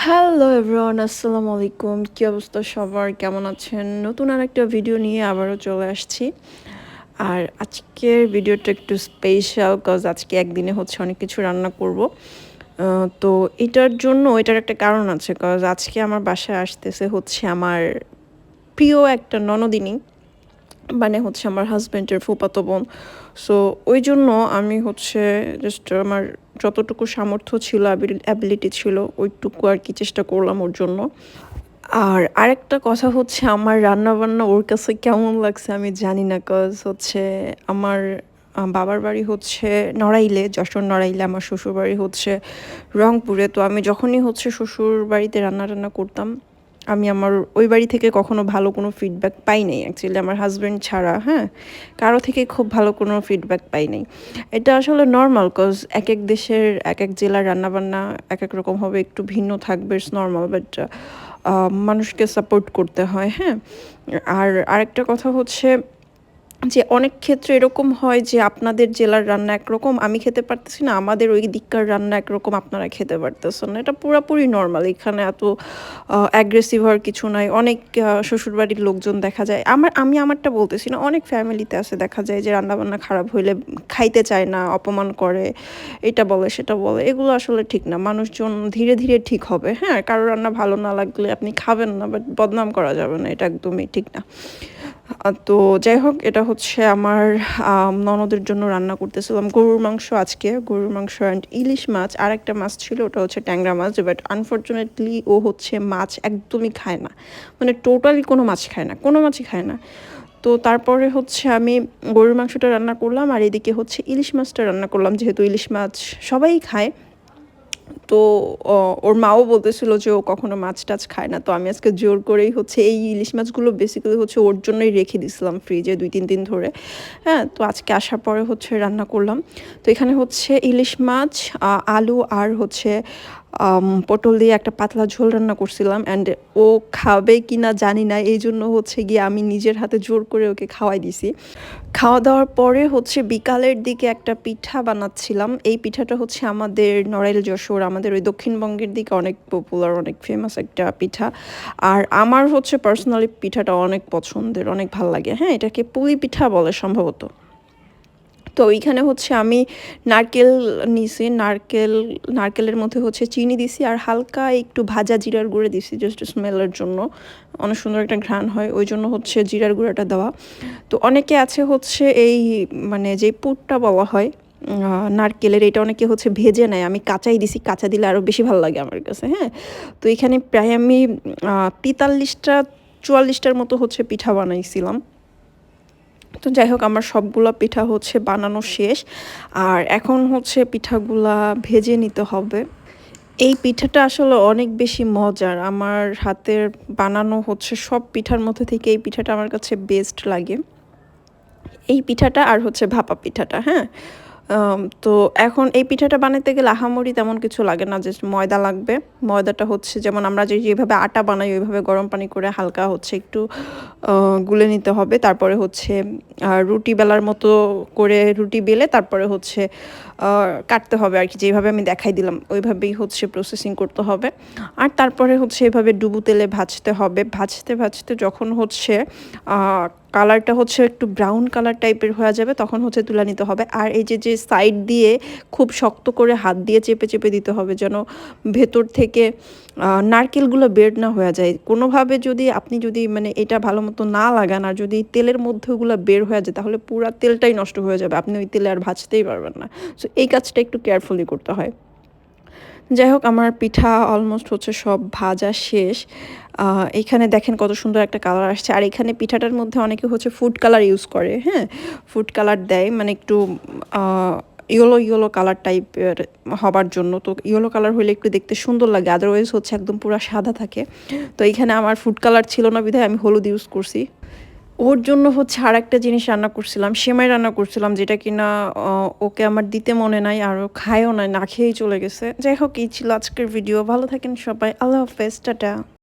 Hello everyone, আসসালামু আলাইকুম। কী অবস্থা সবার, কেমন আছেন? নতুন আরেকটা ভিডিও নিয়ে আবারও চলে আসছি। আর আজকের ভিডিওটা একটু স্পেশাল, কজ আজকে একদিনে হচ্ছে অনেক কিছু রান্না করব। তো এটার একটা কারণ আছে, কজ আজকে আমার বাসায় আসতেছে হচ্ছে আমার প্রিয় একটা ননদিনী, মানে হচ্ছে আমার হাজব্যান্ডের ফুফাতো বোন। সো ওই জন্য আমি হচ্ছে জাস্ট আমার যতটুকু সামর্থ্য ছিল, অ্যাবিলিটি ছিল, ওইটুকু আর কি চেষ্টা করলাম ওর জন্য। আর আরেকটা কথা হচ্ছে, আমার রান্নাবান্না ওর কাছে কেমন লাগছে আমি জানি না, কজ হচ্ছে আমার বাবার বাড়ি হচ্ছে নড়াইলে, যশোর নড়াইলে, আমার শ্বশুর বাড়ি হচ্ছে রংপুরে। তো আমি যখনই হচ্ছে শ্বশুর বাড়িতে রান্না টান্না করতাম, আমি আমার ওই বাড়ি থেকে কখনো ভালো কোনো ফিডব্যাক পাই নাই, অ্যাকচুয়ালি আমার হাজব্যান্ড ছাড়া। হ্যাঁ, কারো থেকে খুব ভালো কোনো ফিডব্যাক পাই নাই। এটা আসলে নর্মাল, কজ এক এক দেশের এক এক জেলার রান্নাবান্না এক এক রকম হবে, একটু ভিন্ন থাকবে, ইটস নর্মাল। বাট মানুষকে সাপোর্ট করতে হয়। হ্যাঁ, আর আরেকটা কথা হচ্ছে যে অনেক ক্ষেত্রে এরকম হয় যে আপনাদের জেলার রান্না একরকম আমি খেতে পারতেছি না, আমাদের ওই দিককার রান্না একরকম আপনারা খেতে পারতেছেন না। এটা পুরোপুরি নর্মাল, এখানে এত অ্যাগ্রেসিভ হওয়ার কিছু নাই। অনেক শ্বশুরবাড়ির লোকজন দেখা যায়, আমি আমারটা বলতেছি না, অনেক ফ্যামিলিতে আছে দেখা যায় যে রান্নাবান্না খারাপ হইলে খাইতে চায় না, অপমান করে, এটা বলে সেটা বলে। এগুলো আসলে ঠিক না। মানুষজন ধীরে ধীরে ঠিক হবে। হ্যাঁ, কারো রান্না ভালো না লাগলে আপনি খাবেন না, বাট বদনাম করা যাবে না, এটা একদমই ঠিক না। তো যাই হোক, এটা হচ্ছে আমার ননদের জন্য রান্না করতেছিলাম গরুর মাংস আজকে, গরুর মাংস অ্যান্ড ইলিশ মাছ। আর একটা মাছ ছিল, ওটা হচ্ছে ট্যাংরা মাছ, বাট আনফর্চুনেটলি ও হচ্ছে মাছ একদমই খায় না, মানে টোটালি কোনো মাছ খায় না, কোনো মাছই খায় না। তো তারপরে হচ্ছে আমি গরুর মাংসটা রান্না করলাম, আর এদিকে হচ্ছে ইলিশ মাছটা রান্না করলাম, যেহেতু ইলিশ মাছ সবাই খায়। তো ওর মাও বলতেছিল যে ও কখনো মাছ টাছ খায় না। তো আমি আজকে জোর করেই হচ্ছে এই ইলিশ মাছগুলো বেসিক্যালি হচ্ছে ওর জন্যই রেখে দিছিলাম ফ্রিজে 2-3 দিন ধরে। হ্যাঁ, তো আজকে আসার পরে হচ্ছে রান্না করলাম। তো এখানে হচ্ছে ইলিশ মাছ, আলু আর হচ্ছে পটল দিয়ে একটা পাতলা ঝোল রান্না করছিলাম। অ্যান্ড ও খাবে কি না জানি না, এই জন্য হচ্ছে গিয়ে আমি নিজের হাতে জোর করে ওকে খাওয়াই দিছি। খাওয়া দাওয়ার পরে হচ্ছে বিকালের দিকে একটা পিঠা বানাচ্ছিলাম। এই পিঠাটা হচ্ছে আমাদের নড়াইল, যশোর, আমাদের ওই দক্ষিণবঙ্গের দিকে অনেক পপুলার, অনেক ফেমাস একটা পিঠা। আর আমার হচ্ছে পার্সোনালি পিঠাটা অনেক পছন্দের, অনেক ভাল লাগে। হ্যাঁ, এটাকে পুলি পিঠা বলে সম্ভবত। তো এইখানে হচ্ছে আমি নারকেল নিছি, নারকেলের মধ্যে হচ্ছে চিনি দিছি, আর হালকা একটু ভাজা জিরার গুঁড়ো দিছি, জাস্ট স্মেলের জন্য। অনেক সুন্দর একটা ঘ্রাণ হয়, ওই জন্য হচ্ছে জিরার গুঁড়োটা দেওয়া। তো অনেকে আছে হচ্ছে এই, মানে যে পুরটা বলা হয় নারকেলের, এটা অনেকে হচ্ছে ভেজে নেয়, আমি কাঁচাই দিছি, কাঁচা দিলে আরও বেশি ভালো লাগে আমার কাছে। হ্যাঁ, তো এখানে প্রায় আমি 43-44টার মতো হচ্ছে পিঠা বানাইছিলাম। তো যাই হোক, আমার সবগুলা পিঠা হচ্ছে বানানো শেষ, আর এখন হচ্ছে পিঠাগুলা ভেজে নিতে হবে। এই পিঠাটা আসলে অনেক বেশি মজার, আমার হাতের বানানো হচ্ছে সব পিঠার মধ্যে থেকে এই পিঠাটা আমার কাছে বেস্ট লাগে, এই পিঠাটা আর হচ্ছে ভাপা পিঠাটা। হ্যাঁ, তো এখন এই পিঠাটা বানাতে গেলে আহামরি তেমন কিছু লাগে না, জাস্ট ময়দা লাগবে। ময়দাটা হচ্ছে যেমন আমরা যেভাবে আটা বানাই ওইভাবে গরম পানি করে হালকা হচ্ছে একটু গুলে নিতে হবে। তারপরে হচ্ছে রুটি বেলার মতো করে রুটি বেলে তারপরে হচ্ছে কাটতে হবে আর কি, যেভাবে আমি দেখাই দিলাম ওইভাবেই হচ্ছে প্রসেসিং করতে হবে। আর তারপরে হচ্ছে এভাবে ডুবো তেলে ভাজতে হবে, ভাজতে ভাজতে যখন হচ্ছে কালারটা হচ্ছে একটু ব্রাউন কালার টাইপের হয়ে যাবে, তখন হচ্ছে তুলে নিতে হবে। আর এই যে সাইড দিয়ে খুব শক্ত করে হাত দিয়ে চেপে চেপে দিতে হবে, যেন ভেতর থেকে নারকেলগুলো বের না হয়ে যায় কোনোভাবে। আপনি যদি মানে এটা ভালো মতো না লাগান আর যদি তেলের মধ্যে ওগুলো বের হয়ে যায়, তাহলে পুরো তেলটাই নষ্ট হয়ে যাবে, আপনি ওই তেলে আর ভাজতেই পারবেন না। সো এই কাজটা একটু কেয়ারফুলি করতে হয়। যাই হোক, আমার পিঠা অলমোস্ট হচ্ছে সব ভাজা শেষ। এখানে দেখেন কত সুন্দর একটা কালার আসছে। আর এখানে পিঠাটার মধ্যে অনেকে হচ্ছে ফুড কালার ইউজ করে। হ্যাঁ, ফুড কালার দেয়, মানে একটু ইয়েলো ইয়েলো কালার টাইপের হবার জন্য। তো ইয়েলো কালার হলে একটু দেখতে সুন্দর লাগে, আদারওয়াইজ হচ্ছে একদম পুরো সাদা থাকে। তো এইখানে আমার ফুড কালার ছিল না বিধায় আমি হলুদ ইউজ করছি। ওর জন্য হচ্ছে আর একটা জিনিস রান্না করছিলাম, সেমাই রান্না করছিলাম, যেটা কিনা ওকে আমার দিতে মনে নাই, আর ও খায়ও নাই, না খেয়েই চলে গেছে। যাই হোক, এই ছিল আজকের ভিডিও। ভালো থাকেন সবাই, আল্লাহ হাফেজ, টাটা।